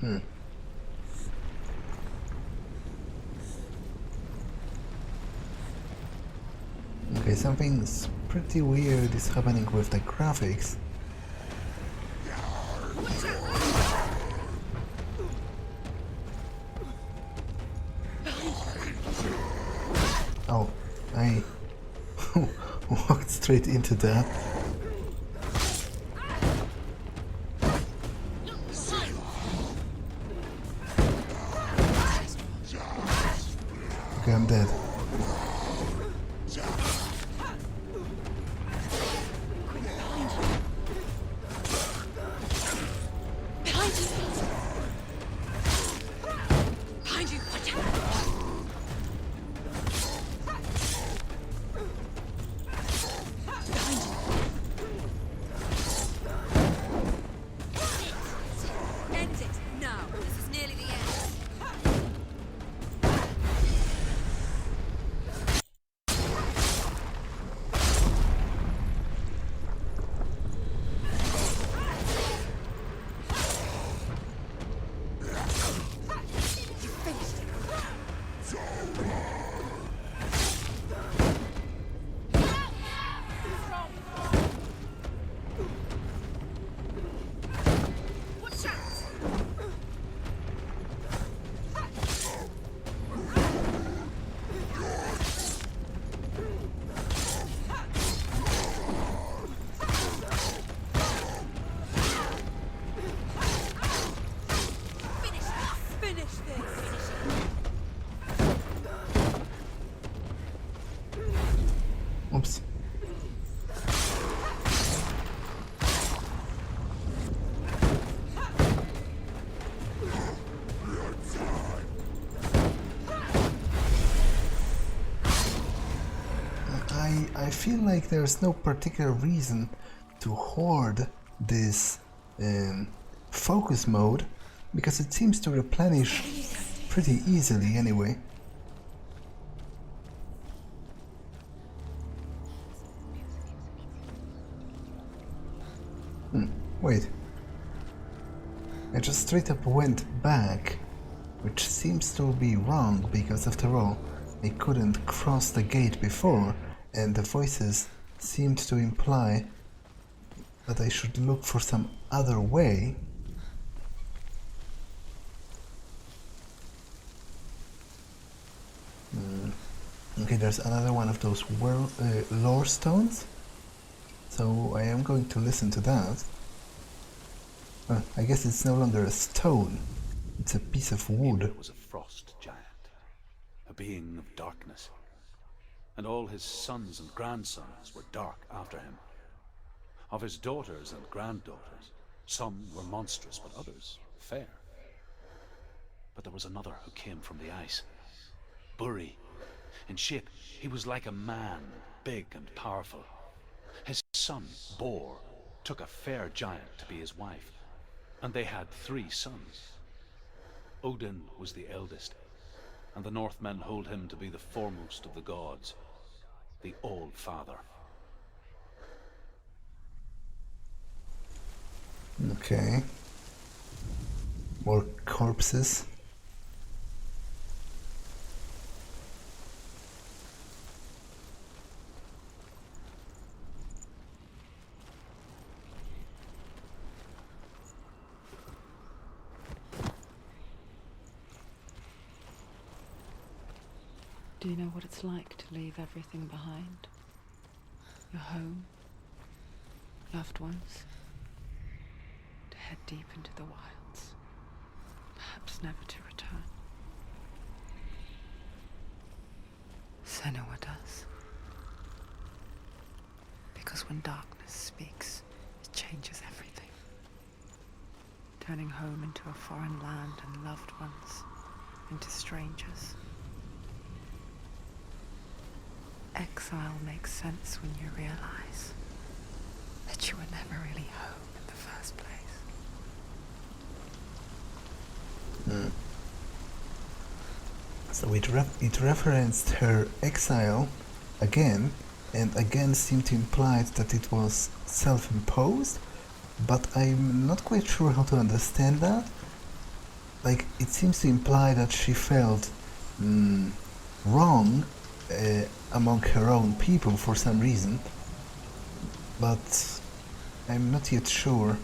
Okay, something's pretty weird is happening with the graphics. Oh, I walked straight into that. Okay, I'm dead. Oops. I feel like there's no particular reason to hoard this focus mode, because it seems to replenish pretty easily anyway. Wait. I just straight up went back, which seems to be wrong, because after all, I couldn't cross the gate before, and the voices seemed to imply that I should look for some other way. Okay, there's another one of those lore stones, so I am going to listen to that. I guess it's no longer a stone, it's a piece of wood. It was a frost giant, a being of darkness, and all his sons and grandsons were dark after him. Of his daughters and granddaughters, some were monstrous, but others fair. But there was another who came from the ice, Buri. In shape, he was like a man, big and powerful. His son, Bor, took a fair giant to be his wife, and they had 3 sons. Odin was the eldest, and the Northmen hold him to be the foremost of the gods, the All-Father. Okay. More corpses. Do you know what it's like to leave everything behind? Your home, loved ones, to head deep into the wilds, perhaps never to return. Senua does. Because when darkness speaks, it changes everything. Turning home into a foreign land and loved ones into strangers. Exile makes sense when you realize that you were never really home in the first place. So it referenced her exile again, and again seemed to imply that it was self-imposed, but I'm not quite sure how to understand that. like it seems to imply that she felt wrong among her own people for some reason, but I'm not yet sure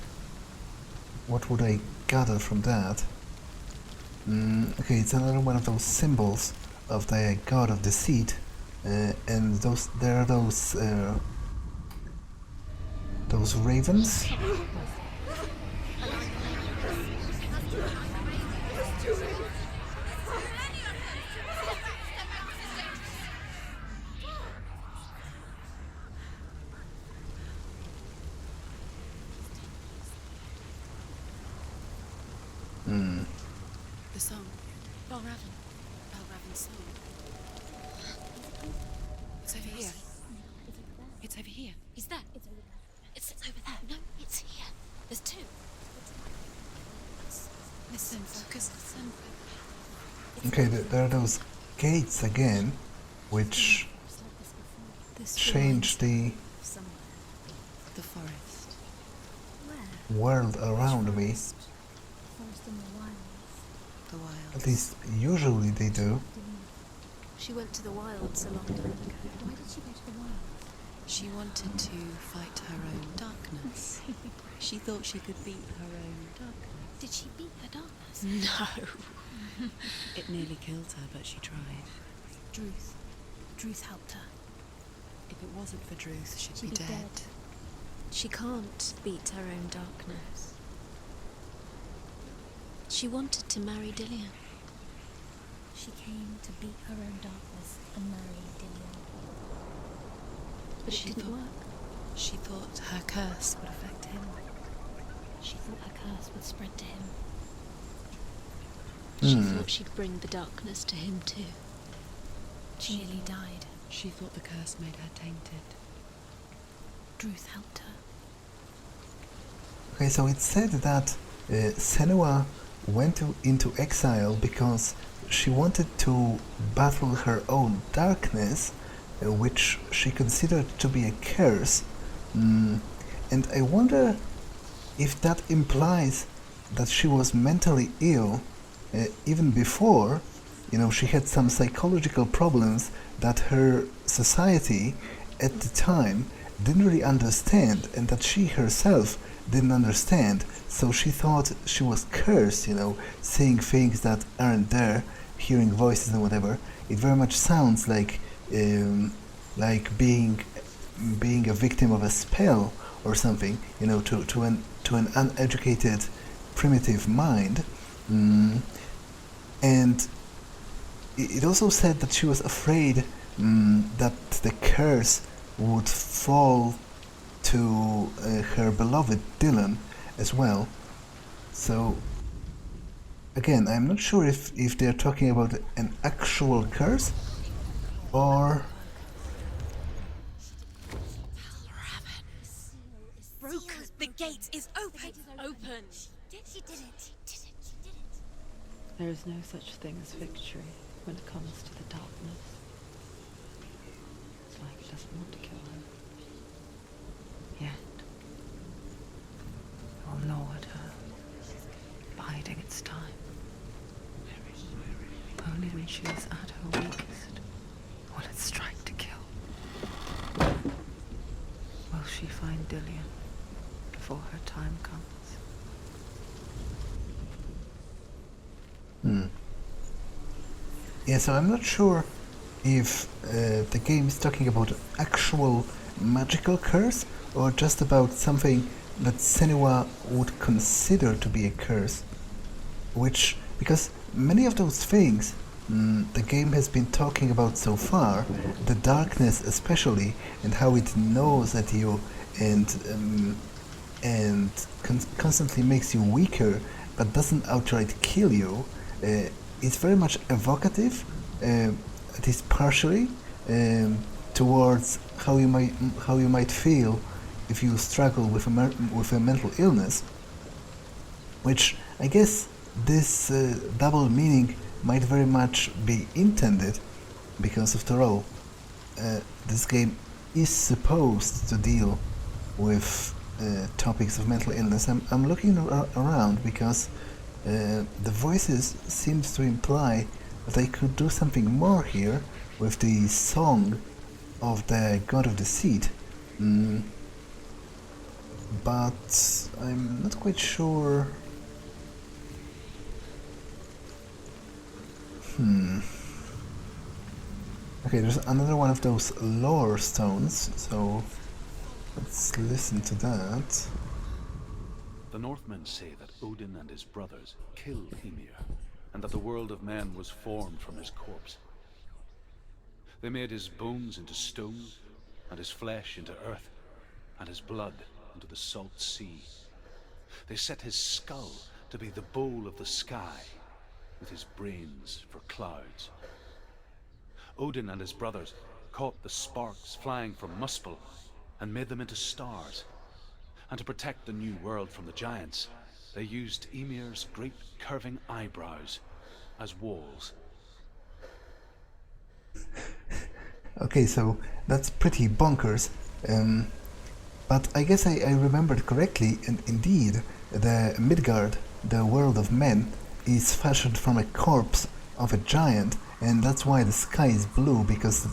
what would I gather from that. Okay, it's another one of those symbols of the god of deceit, and there are those ravens. The song. Balraven's song. It's over here. It's over here. Is that? It's over there. No, it's here. There's two. Listen, focus. Listen. Okay, there are those gates again, which change the The forest. world around me. The wilds. At least usually they do. She went to the wilds a long time ago. Why did she go to the wilds? She wanted to fight her own darkness. She thought she could beat her own darkness. Did she beat her darkness? No. It nearly killed her, but she tried. Druth helped her. If it wasn't for Druth, she'd be dead. She can't beat her own darkness. She wanted to marry Dillion. She came to beat her own darkness and marry Dillion. But it didn't work. She thought her curse would affect him. She thought her curse would spread to him. She thought she'd bring the darkness to him too. She nearly died. She thought the curse made her tainted. Druth helped her. Okay, so it's said that Senua went into exile because she wanted to battle her own darkness, which she considered to be a curse. And I wonder if that implies that she was mentally ill even before, she had some psychological problems that her society at the time didn't really understand, and that she herself didn't understand. So she thought she was cursed, seeing things that aren't there, hearing voices and whatever. It very much sounds like being a victim of a spell or something, to an uneducated, primitive mind. And it also said that she was afraid that the curse would fall to her beloved Dylan as well. So again, I'm not sure if they're talking about an actual curse or... Broke! The gate is open! Open! She did it. There is no such thing as victory when it comes to the darkness. It's like it doesn't want to kill her. Yet. It will gnaw at her, biding its time. Only when she is at her weakest will it strike to kill. Will she find Dillion before her time comes? Yeah, so I'm not sure if the game is talking about an actual magical curse or just about something that Senua would consider to be a curse. Because many of those things the game has been talking about so far, the darkness especially, and how it gnaws at you and constantly makes you weaker but doesn't outright kill you, it's very much evocative, at least partially, towards how you might feel if you struggle with a mental illness. Which I guess this double meaning might very much be intended, because after all, this game is supposed to deal with topics of mental illness. I'm looking around because The voices seems to imply that I could do something more here with the song of the god of the seed. But I'm not quite sure. Okay, there's another one of those lore stones, so let's listen to that. The Northmen say that Odin and his brothers killed Ymir, and that the world of men was formed from his corpse. They made his bones into stone, and his flesh into earth, and his blood into the salt sea. They set his skull to be the bowl of the sky, with his brains for clouds. Odin and his brothers caught the sparks flying from Muspel and made them into stars. And to protect the new world from the giants, they used Ymir's great curving eyebrows as walls. Okay, so that's pretty bonkers. But I guess I remembered correctly, and indeed, the Midgard, the world of men, is fashioned from a corpse of a giant, and that's why the sky is blue, because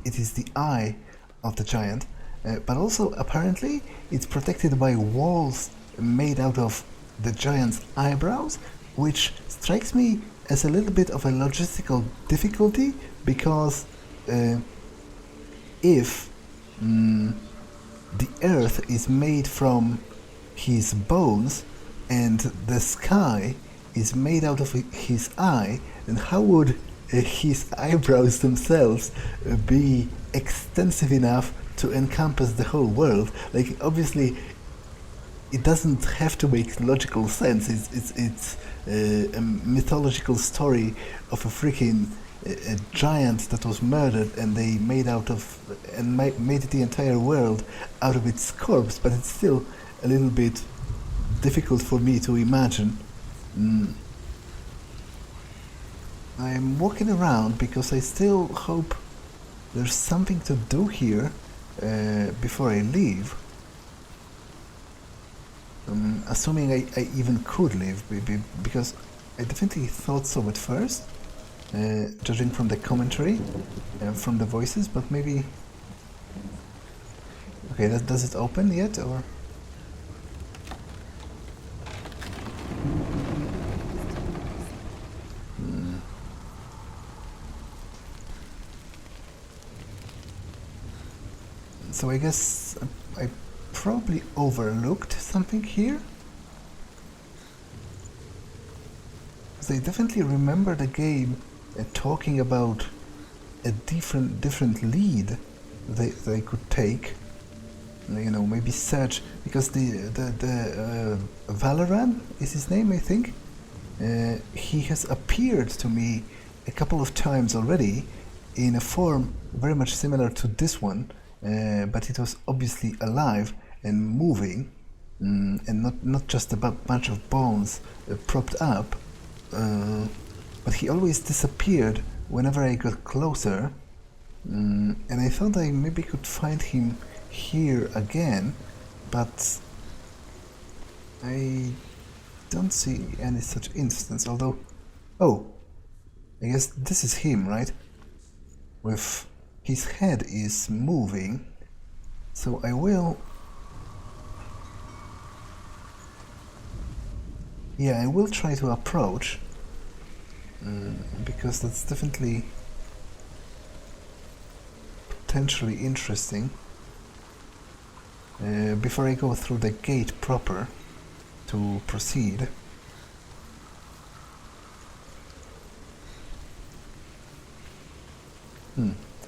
it is the eye of the giant. But also, apparently, it's protected by walls made out of the giant's eyebrows, which strikes me as a little bit of a logistical difficulty, because if the earth is made from his bones and the sky is made out of his eye, then how would his eyebrows themselves be extensive enough to encompass the whole world? Like, obviously, it doesn't have to make logical sense. It's a mythological story of a freaking a giant that was murdered, and they made made the entire world out of its corpse. But it's still a little bit difficult for me to imagine. I'm walking around because I still hope there's something to do here before I leave. Assuming I even could leave, because I definitely thought so at first, judging from the commentary and from the voices, but maybe... Okay, does it open yet, or...? So I guess I probably overlooked something here. Because I definitely remember the game talking about a different lead they could take. You know, maybe search, because the Valoran is his name, I think. He has appeared to me a couple of times already in a form very much similar to this one. But it was obviously alive and moving, and not just a bunch of bones propped up. But he always disappeared whenever I got closer, and I thought I maybe could find him here again, but I don't see any such instance. Although, oh, I guess this is him, right? With his head is moving, so I will... Yeah, I will try to approach, because that's definitely potentially interesting. Before I go through the gate proper to proceed.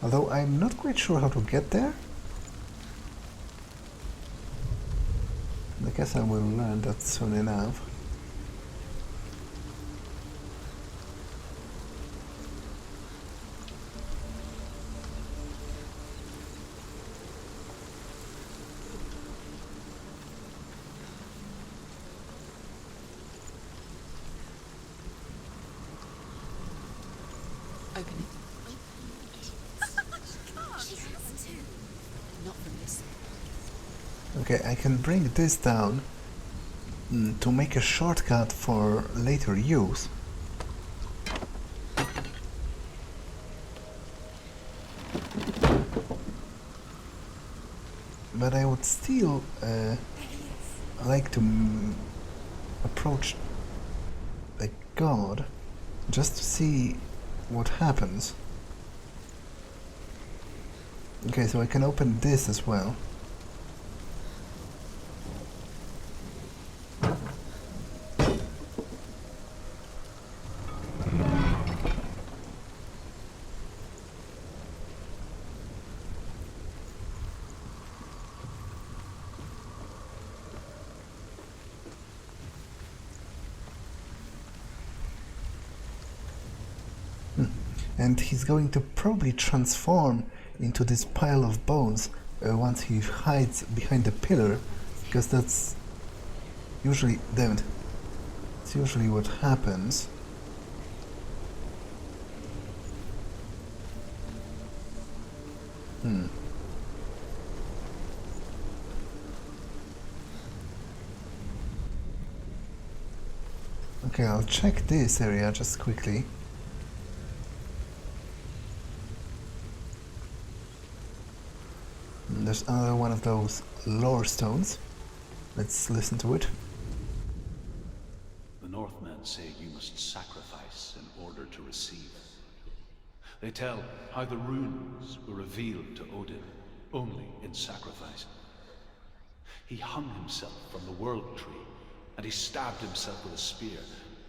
Although I'm not quite sure how to get there. I guess I will learn that soon enough. Open it. Not from this. Okay, I can bring this down, to make a shortcut for later use. But I would still like to approach the god just to see what happens. Okay, so I can open this as well. And he's going to probably transform into this pile of bones once he hides behind the pillar, because that's usually, damn it, it's usually what happens. Okay, I'll check this area just quickly. There's another one of those lore stones. Let's listen to it. The Northmen say you must sacrifice in order to receive. They tell how the runes were revealed to Odin only in sacrifice. He hung himself from the world tree, and he stabbed himself with a spear,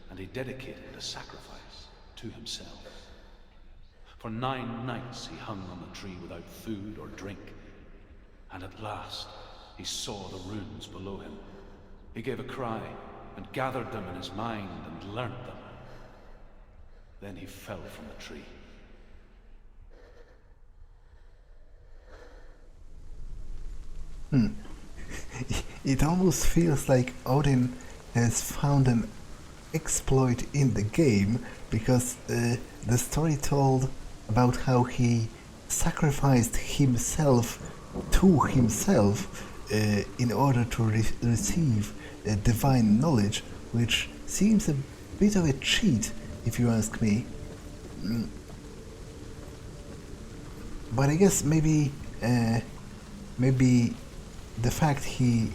and he dedicated a sacrifice to himself. For 9 nights he hung on the tree without food or drink, and at last he saw the runes below him. He gave a cry and gathered them in his mind and learnt them. Then he fell from the tree. It almost feels like Odin has found an exploit in the game, because the story told about how he sacrificed himself to himself in order to receive divine knowledge, which seems a bit of a cheat, if you ask me. But I guess maybe the fact he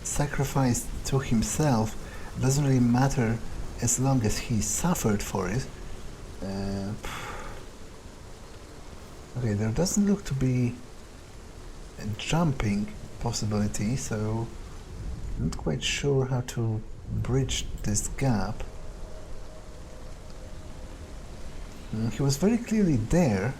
sacrificed to himself doesn't really matter as long as he suffered for it. Okay, there doesn't look to be a jumping possibility, so I'm not quite sure how to bridge this gap. He was very clearly there.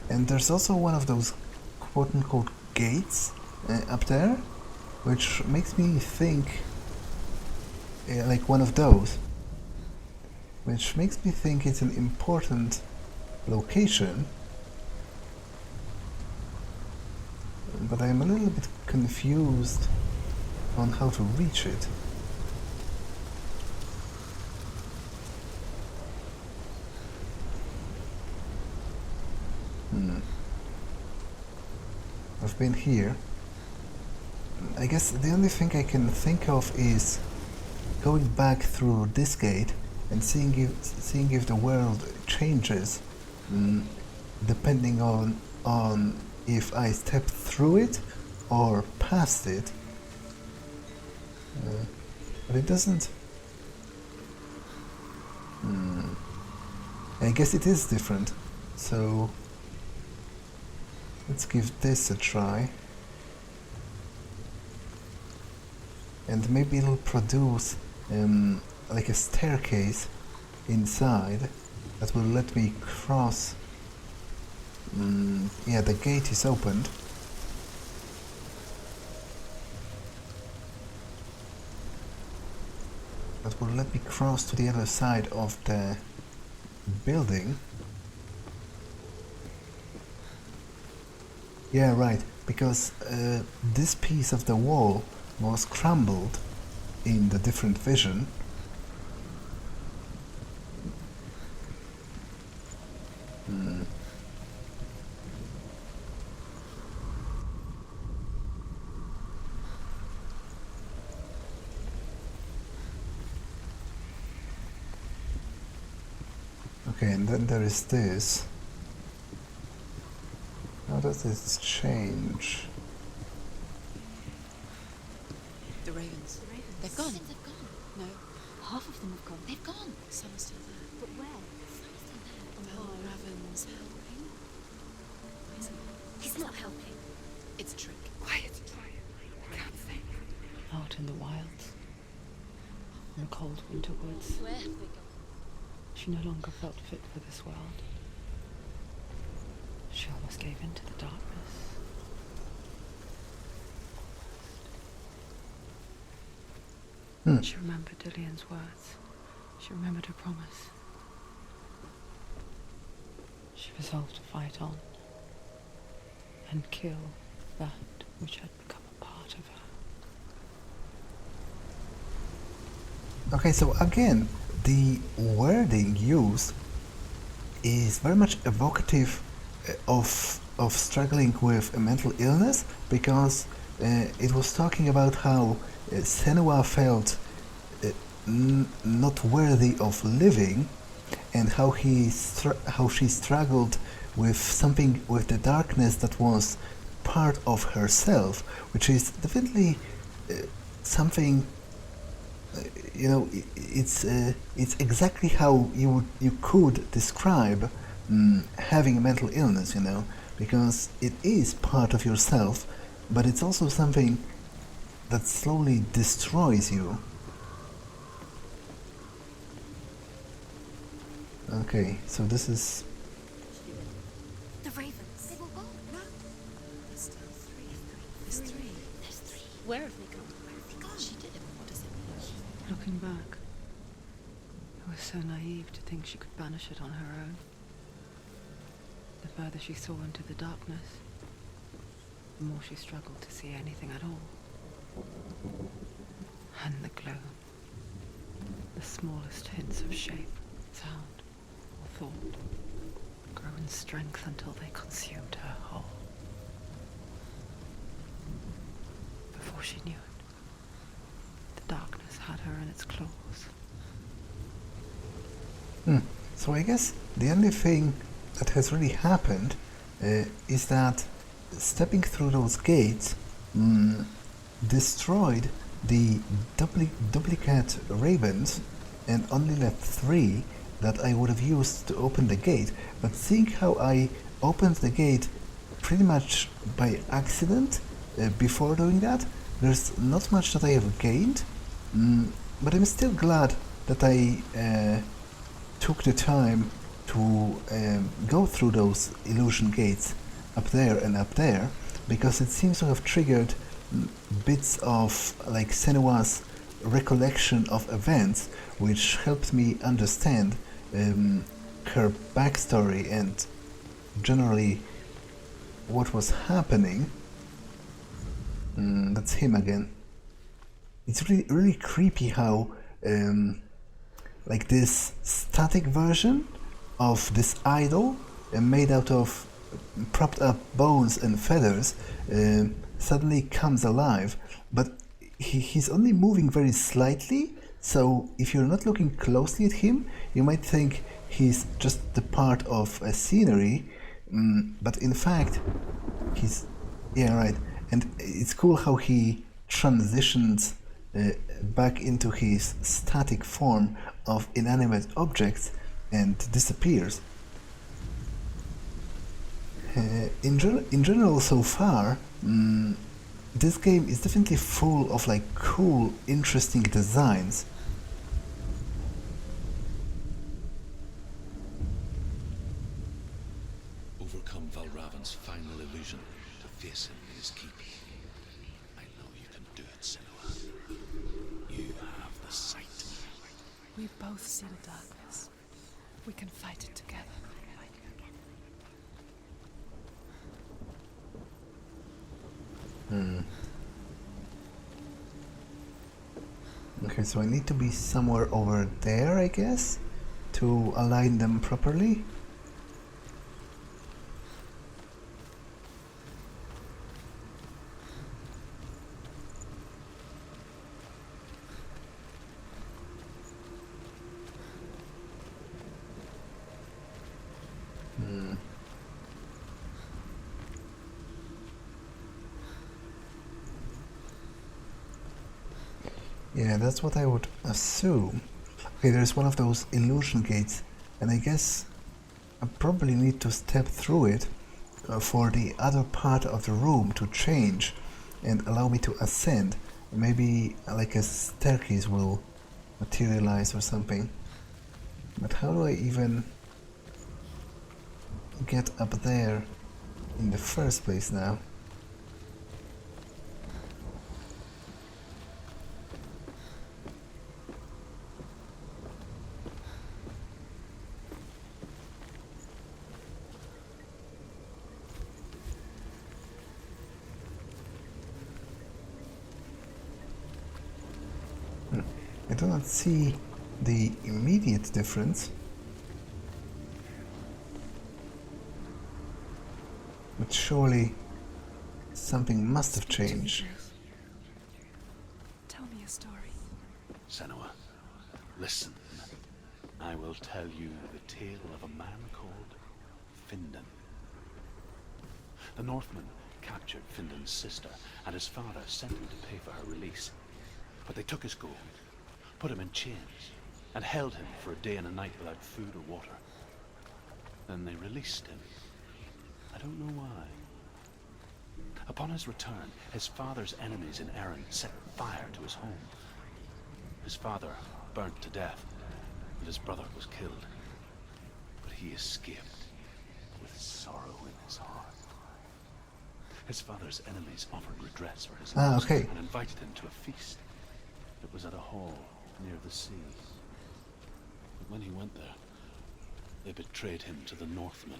And there's also one of those quote-unquote gates up there, which makes me think like one of those, which makes me think it's an important location, but I'm a little bit confused on how to reach it. I've been here. I guess the only thing I can think of is going back through this gate and seeing if the world changes, depending on if I step through it or past it. But it doesn't. I guess it is different. So let's give this a try. And maybe it'll produce like a staircase inside that will let me cross. Yeah, the gate is opened. That will let me cross to the other side of the building. Yeah, right, because this piece of the wall was crumbled in the different vision. Okay, and then there is this. How does this change? The ravens. The ravens. They've gone. They've gone. No, Half of them have gone. they've gone. Some are still there. But where? Some are still there. Well, Raven's helping. He's not helping. It's a trick. Quiet. I can't think. Out in the wilds. In the cold winter woods. Where have they gone? She no longer felt fit for this world. She almost gave in to the darkness. She remembered Dillian's words. She remembered her promise. She resolved to fight on and kill that which had become a part of her. Okay, so again, the wording used is very much evocative of struggling with a mental illness, because it was talking about how Senua felt not worthy of living, and how how she struggled with something, with the darkness that was part of herself, which is definitely something. It's exactly how you could describe having a mental illness, because it is part of yourself, but it's also something that slowly destroys you. Okay, so this is... The ravens. They've all gone. No. There's still three. There's three. There's three. Where have they gone? Where have they gone? She did it. What does it mean? Looking back, I was so naive to think she could banish it on her own. The further she saw into the darkness, the more she struggled to see anything at all. And the gloom, the smallest hints of shape, sound, or thought, grew in strength until they consumed her whole. Before she knew it, the darkness had her in its claws. So I guess the only thing that has really happened is that stepping through those gates destroyed the duplicate ravens and only left 3 that I would have used to open the gate. But seeing how I opened the gate pretty much by accident before doing that, there's not much that I have gained, but I'm still glad that I took the time to go through those illusion gates up there and up there, because it seems to have triggered bits of like Senua's recollection of events, which helped me understand her backstory and generally what was happening. That's him again. It's really creepy how like this static version of this idol made out of propped up bones and feathers suddenly comes alive, but he's only moving very slightly, so if you're not looking closely at him, you might think he's just the part of a scenery, but in fact he's... yeah, right. And it's cool how he transitions back into his static form of inanimate objects and disappears. In general, so far, this game is definitely full of like cool, interesting designs. Overcome Valravan's final illusion to face him in his keep. I know you can do it, Senua. You have the sight. We both see the darkness. We can fight it together. Okay, so I need to be somewhere over there, I guess, to align them properly. Yeah, that's what I would assume. Okay, there's one of those illusion gates, and I guess I probably need to step through it for the other part of the room to change and allow me to ascend. Maybe like a staircase will materialize or something. But how do I even get up there in the first place now? I do not see the immediate difference, but surely something must have changed. Tell me a story. Senua, listen. I will tell you the tale of a man called Findan. The Northmen captured Findan's sister, and his father sent him to pay for her release. But they took his gold, put him in chains, and held him for a day and a night without food or water. Then they released him. I don't know why. Upon his return, his father's enemies in Erin set fire to his home. His father burnt to death, and his brother was killed. But he escaped with sorrow in his heart. His father's enemies offered redress for his loss okay. and invited him to a feast. It was at a hall near the sea. But when he went there, they betrayed him to the Northmen,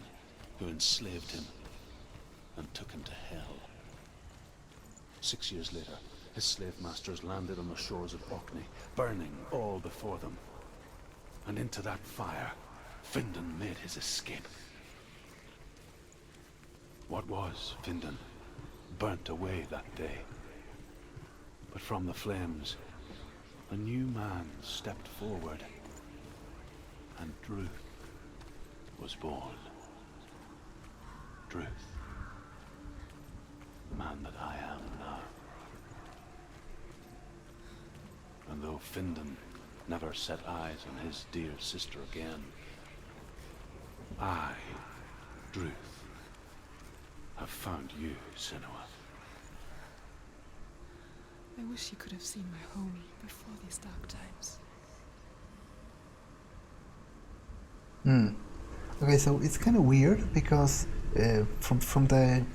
who enslaved him and took him to hell. 6 years later, his slave masters landed on the shores of Orkney, burning all before them. And into that fire, Findan made his escape. What was Findan burnt away that day. But from the flames, a new man stepped forward, and Druth was born. Druth, the man that I am now. And though Findan never set eyes on his dear sister again, I, Druth, have found you, Senua. I wish you could have seen my home before these dark times. Okay, so it's kind of weird because from the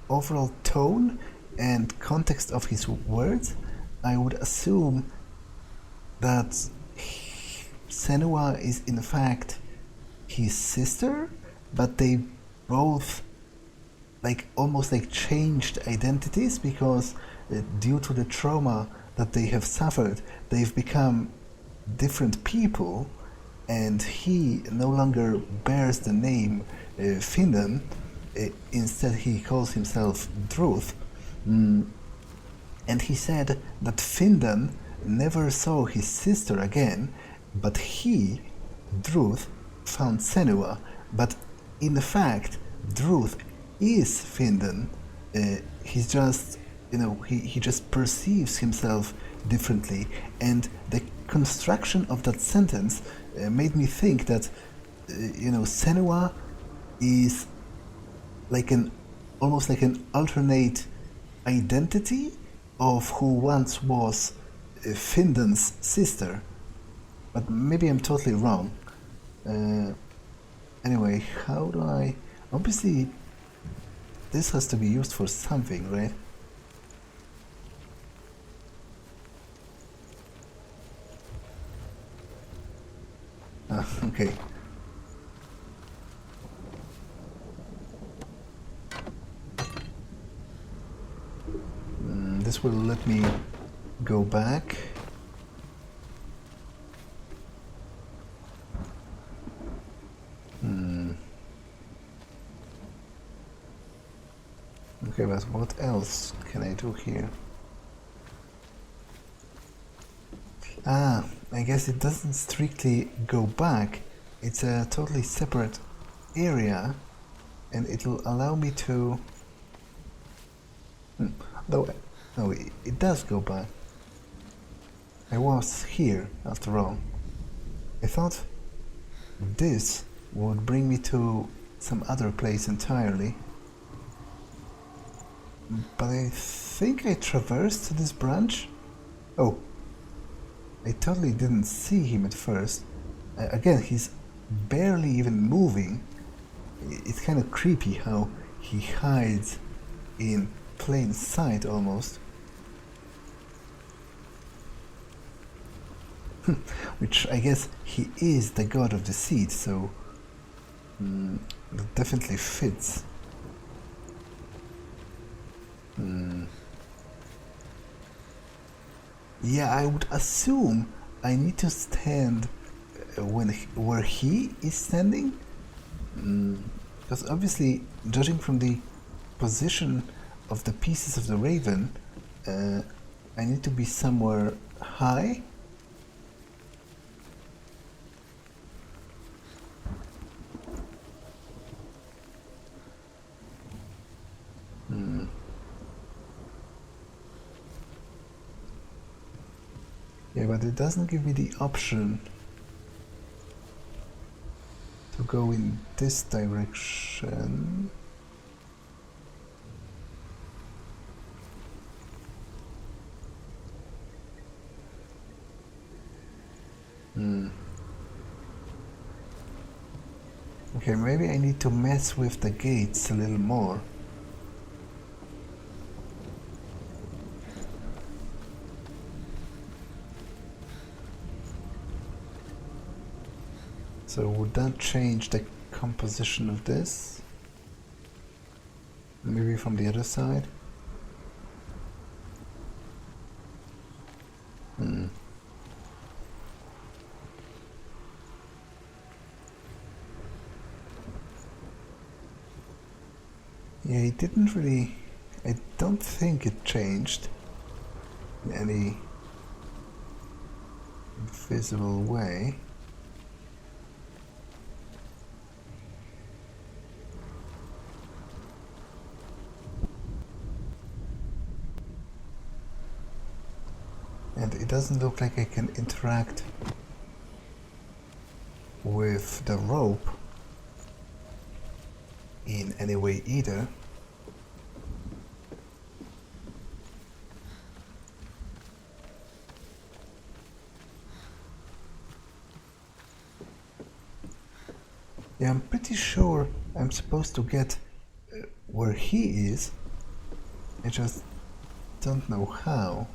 overall tone and context of his words, I would assume that Senua is in fact his sister, but they both almost changed identities because due to the trauma that they have suffered, they've become different people, and he no longer bears the name Findan. Instead, he calls himself Druth. And he said that Findan never saw his sister again, but he, Druth, found Senua. But in fact, Druth is Findan. He's just, he just perceives himself differently. And the construction of that sentence made me think that, Senua is almost like an alternate identity of who once was Findan's sister. But maybe I'm totally wrong. Anyway, how do I... Obviously, this has to be used for something, right? Okay. This will let me go back. Okay, but what else can I do here? I guess it doesn't strictly go back. It's a totally separate area, and it will allow me to... Though, no, it does go back. I was here, after all. I thought this would bring me to some other place entirely. But I think I traversed this branch? Oh, I totally didn't see him at first. Again, he's barely even moving. It's kind of creepy how he hides in plain sight almost. Which I guess he is the god of the seed, so that definitely fits. Yeah, I would assume I need to stand where he is standing, because obviously, judging from the position of the pieces of the raven, I need to be somewhere high. Yeah, but it doesn't give me the option to go in this direction. Okay, maybe I need to mess with the gates a little more. So would that change the composition of this? Maybe from the other side? Yeah, it didn't really... I don't think it changed in any visible way. And it doesn't look like I can interact with the rope in any way either. Yeah, I'm pretty sure I'm supposed to get where he is. I just don't know how.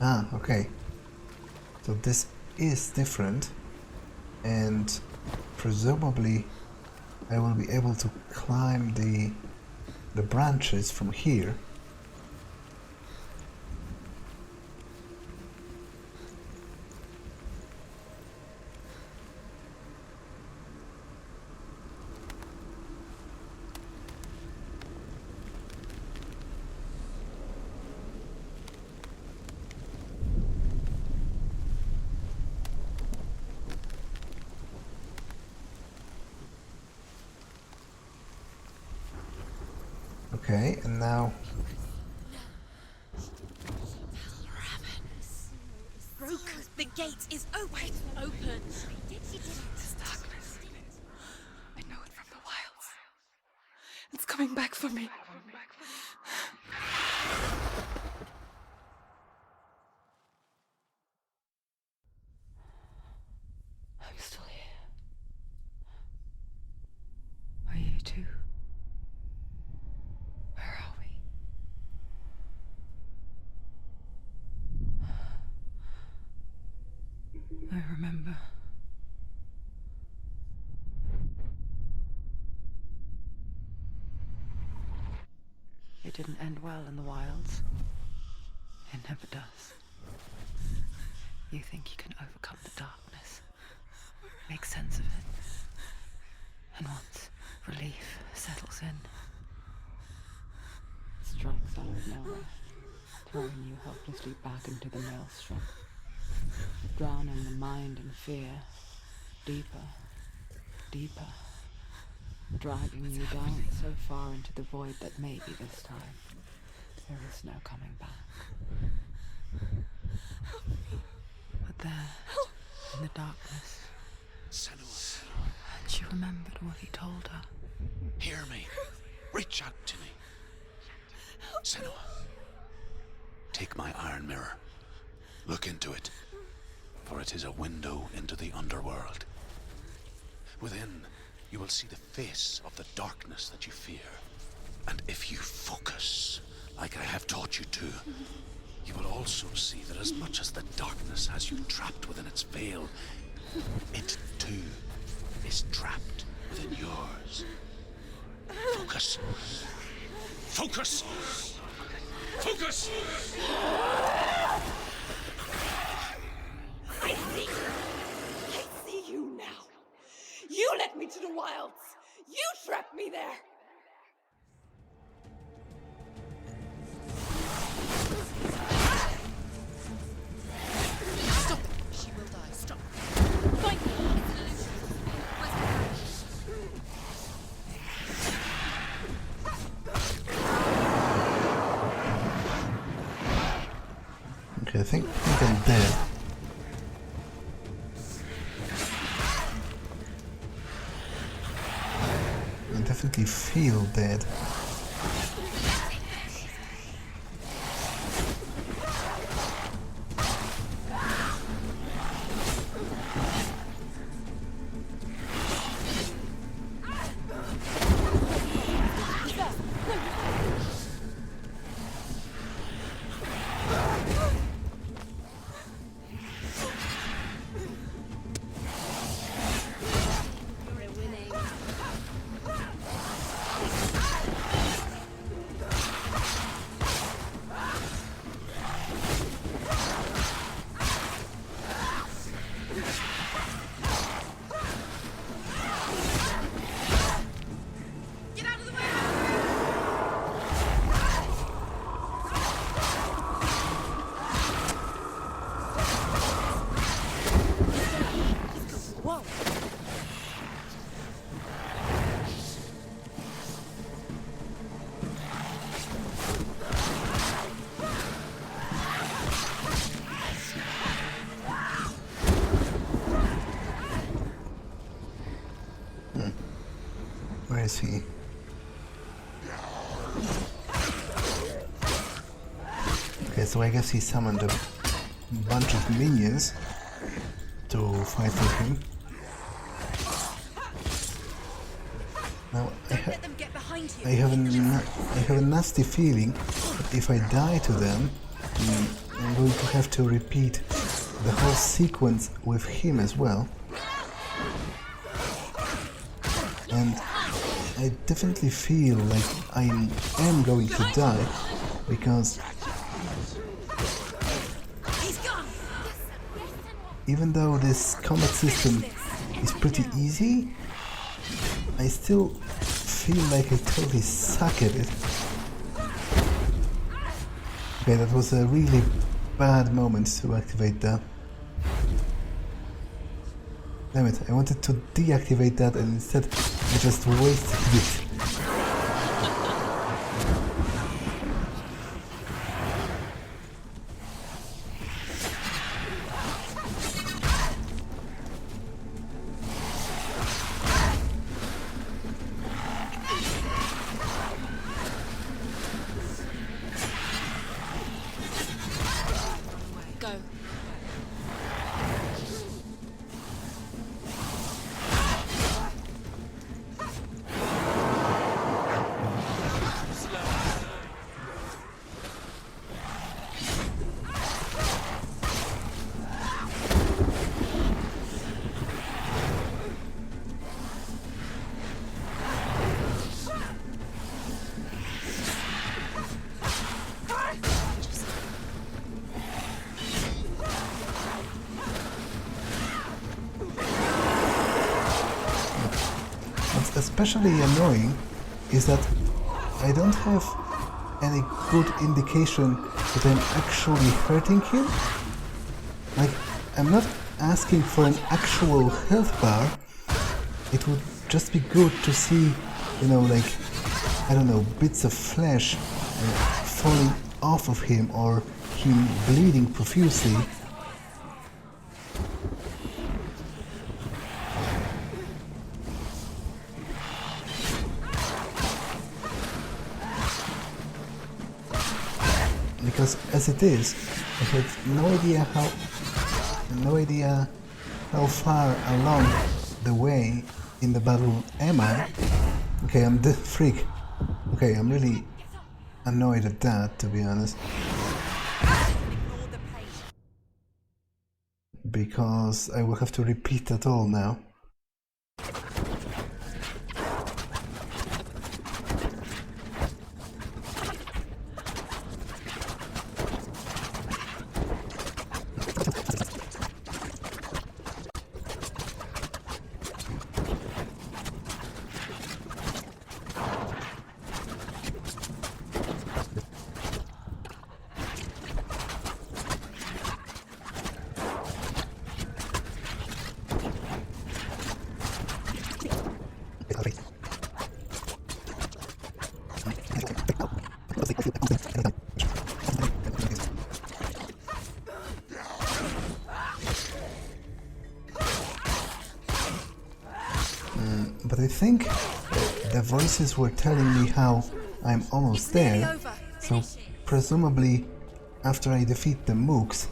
Ah, okay. So this is different, and presumably I will be able to climb the branches from here. Okay, and now... Broken. The gate is open. Open. This darkness. I know it from the wilds. It's coming back for me. I'm still here. Are you too? Where are we? I remember. It didn't end well in the wilds. It never does. You think you can overcome the darkness, make sense of it, and once relief settles in, of nowhere, throwing you helplessly back into the maelstrom, drowning the mind in fear, deeper, deeper, dragging you down so far into the void that maybe this time there is no coming back. But there, in the darkness, Senua, and she remembered what he told her. hear me. Reach out to me. Senua, take my iron mirror. Look into it, for it is a window into the underworld. Within, you will see the face of the darkness that you fear. And if you focus, like I have taught you to, you will also see that as much as the darkness has you trapped within its veil, it too is trapped within yours. Focus. Focus! Focus! I see you now. You led me to the wilds. You trapped me there. Stop! She will die. Stop. Find me. Okay, I think I'm dead. I definitely feel dead. Where is he? Okay, so I guess he summoned a bunch of minions to fight with him. Now I have a nasty feeling that if I die to them, I'm going to have to repeat the whole sequence with him as well. And I definitely feel like I am going to die, because even though this combat system is pretty easy, I still feel like I totally suck at it. Okay, that was a really bad moment to activate that. Damn it, I wanted to deactivate that and instead I just wasted it. Go. What's especially annoying is that I don't have any good indication that I'm actually hurting him? Like, I'm not asking for an actual health bar. It would just be good to see, you know, like, I don't know, bits of flesh falling off of him or him bleeding profusely. Because as it is, I have no idea how far along the way in the battle am I. Okay, I'm the freak. Okay, I'm really annoyed at that, to be honest. Because I will have to repeat that all now. But I think the voices were telling me how I'm almost there, so presumably after I defeat the mooks,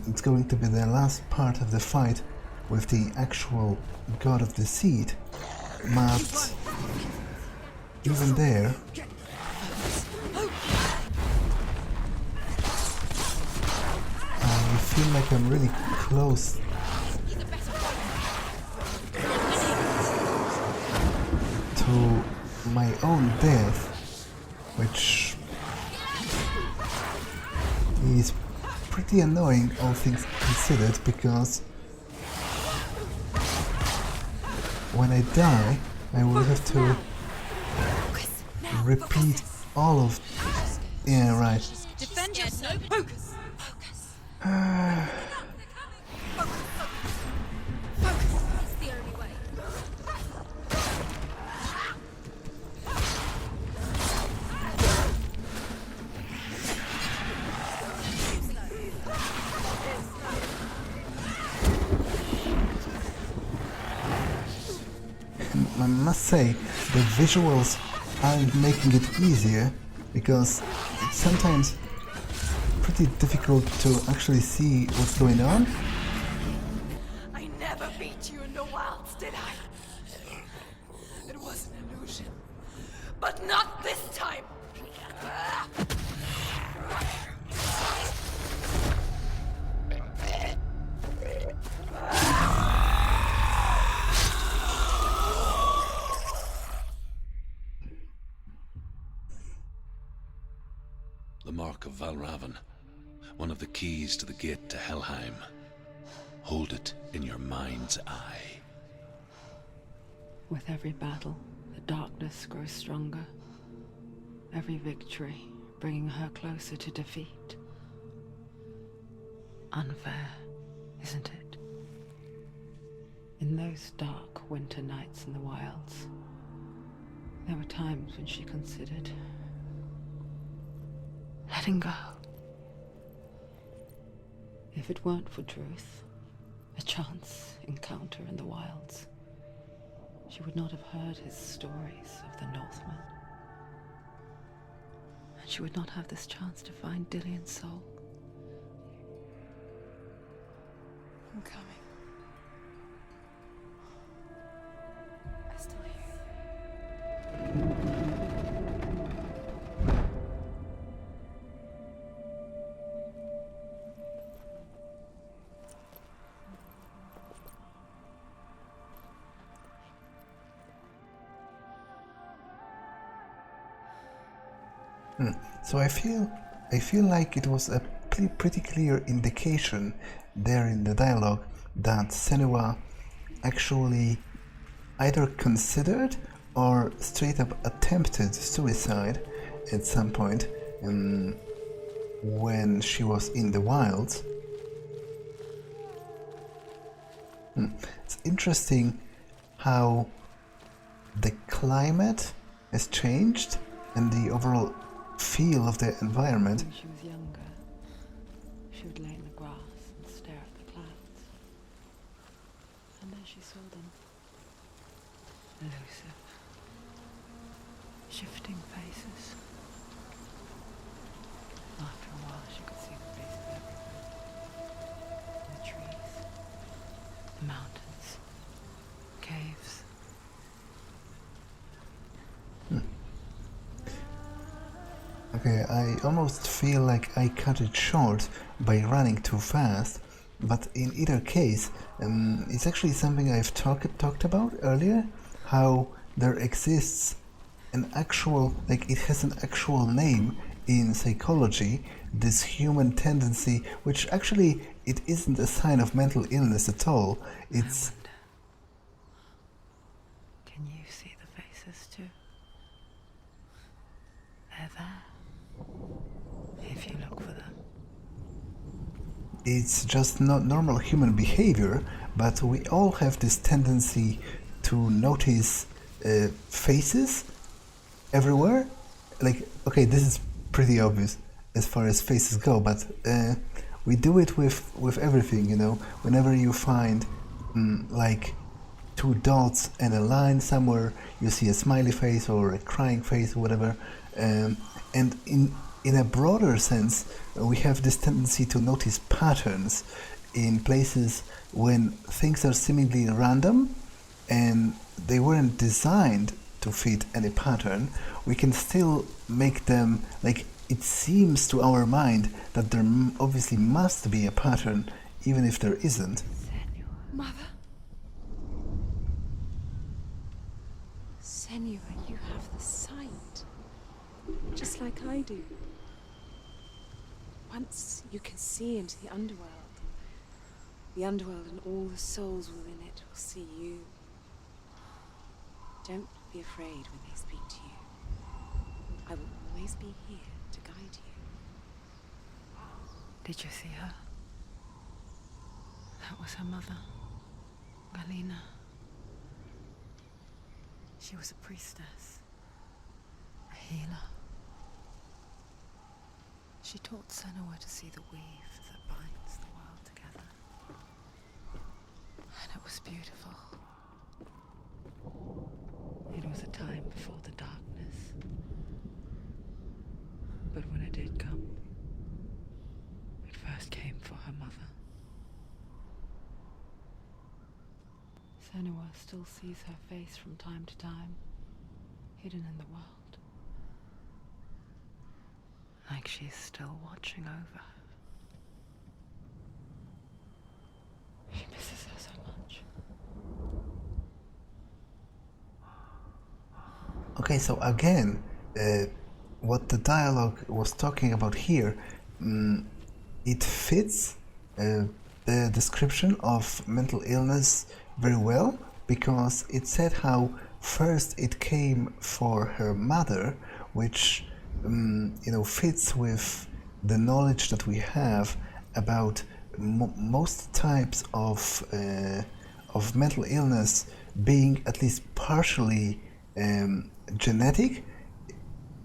it's going to be the last part of the fight with the actual god of the seed. But even there, I feel like I'm really close to my own death, which is pretty annoying, all things considered, because when I die, I will have to repeat all of... Yeah, right. Defend yourself. Focus. I must say, the visuals aren't making it easier, because it's sometimes pretty difficult to actually see what's going on. I never beat you in the wilds, did I? It was an illusion. But not this time! The Mark of Valravan, one of the keys to the gate to Helheim. Hold it in your mind's eye. With every battle, the darkness grows stronger. Every victory bringing her closer to defeat. Unfair, isn't it? In those dark winter nights in the wilds, there were times when she considered letting go. If it weren't for truth, a chance encounter in the wilds, she would not have heard his stories of the Northmen. And she would not have this chance to find Dillion's soul. I'm coming. I still hear you. So I feel like it was a pretty clear indication there in the dialogue that Senua actually either considered or straight up attempted suicide, at some point when she was in the wilds. It's interesting how the climate has changed and the overall feel of the environment. When she was younger, she would lay in the grass and stare at the clouds. And then she saw them. Elusive. Shifting faces. After a while, she could see the faces everywhere. The trees, the mountains, caves. Okay, I almost feel like I cut it short by running too fast, but in either case, it's actually something I've talked about earlier, how there exists an actual, like it has an actual name in psychology, this human tendency, which actually it isn't a sign of mental illness at all. It's... Can you see the faces too? They're there. If you look for them. It's just not normal human behavior, but we all have this tendency to notice faces everywhere. Like, okay, this is pretty obvious as far as faces go, but we do it with everything, you know. Whenever you find like two dots and a line somewhere, you see a smiley face or a crying face or whatever. And in a broader sense, we have this tendency to notice patterns in places when things are seemingly random and they weren't designed to fit any pattern. We can still make them, like, it seems to our mind that there obviously must be a pattern, even if there isn't. Mother? Senua, you have the sight. Just like I do. Once you can see into the underworld and all the souls within it will see you. Don't be afraid when they speak to you. I will always be here to guide you. Did you see her? That was her mother, Galina. She was a priestess, a healer. She taught Senua to see the weave that binds the world together. And it was beautiful. It was a time before the darkness. But when it did come, it first came for her mother. Senua still sees her face from time to time, hidden in the world. Like she's still watching over her. She misses her so much. Okay, so again, what the dialogue was talking about here, it fits the description of mental illness very well, because it said how first it came for her mother, which fits with the knowledge that we have about most types of mental illness being at least partially genetic,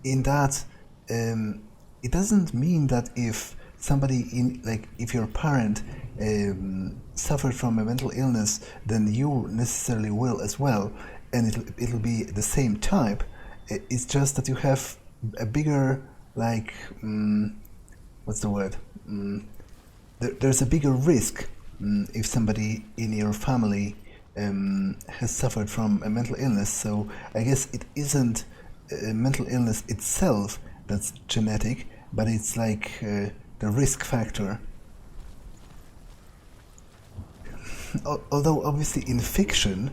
in that it doesn't mean that if somebody if your parent suffered from a mental illness, then you necessarily will as well, and it'll be the same type. It's just that you have a bigger, what's the word? There's a bigger risk if somebody in your family has suffered from a mental illness. So I guess it isn't a mental illness itself that's genetic, but it's like the risk factor. Although obviously in fiction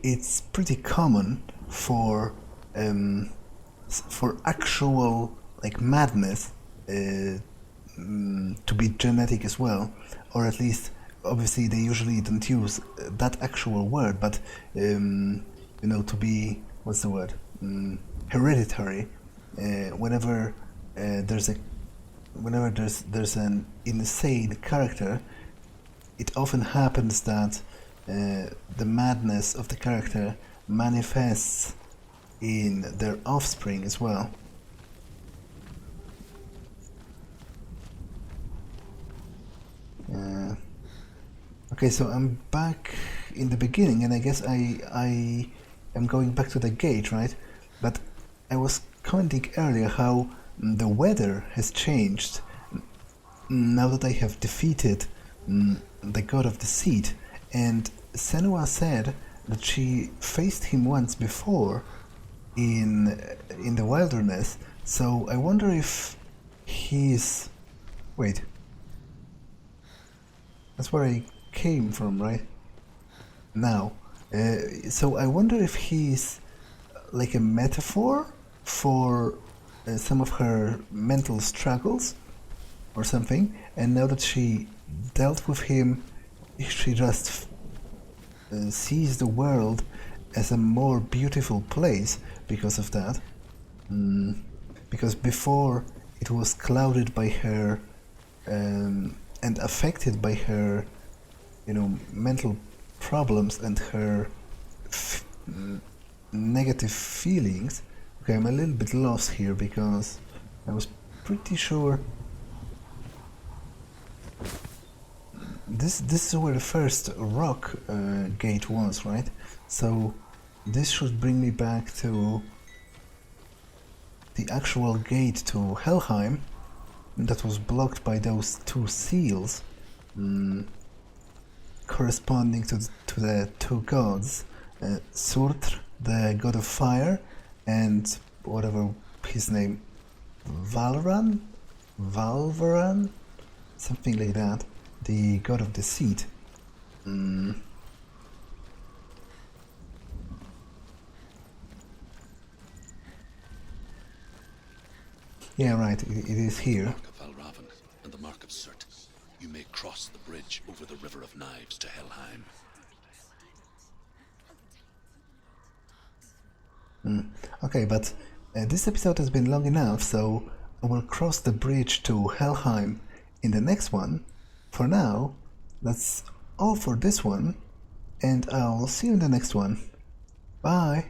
it's pretty common for actual madness to be genetic as well, or at least obviously they usually don't use that actual word, but to be, what's the word, hereditary, whenever there's an insane character, it often happens that the madness of the character manifests in their offspring as well. Okay, so I'm back in the beginning, and I guess I am going back to the gate, right? But I was commenting earlier how the weather has changed now that I have defeated the god of the seed, and Senua said that she faced him once before in the wilderness, so I wonder if he's... Wait. That's where I came from, right? Now. So I wonder if he's like a metaphor for some of her mental struggles or something, and now that she dealt with him, she just sees the world as a more beautiful place because of that. Because before it was clouded by her and affected by her, mental problems and her negative feelings. Okay, I'm a little bit lost here because I was pretty sure this is where the first rock gate was, right? So this should bring me back to the actual gate to Helheim that was blocked by those two seals, corresponding to the two gods, Surtr, the god of fire, and whatever his name, Valvaran, something like that, the god of the seed. Yeah, right, it is here. Mark of Valravan and the mark of Surt. You may cross the bridge over the River of Knives to Helheim. Okay, but this episode has been long enough, so I will cross the bridge to Helheim in the next one. For now, that's all for this one, and I'll see you in the next one. Bye!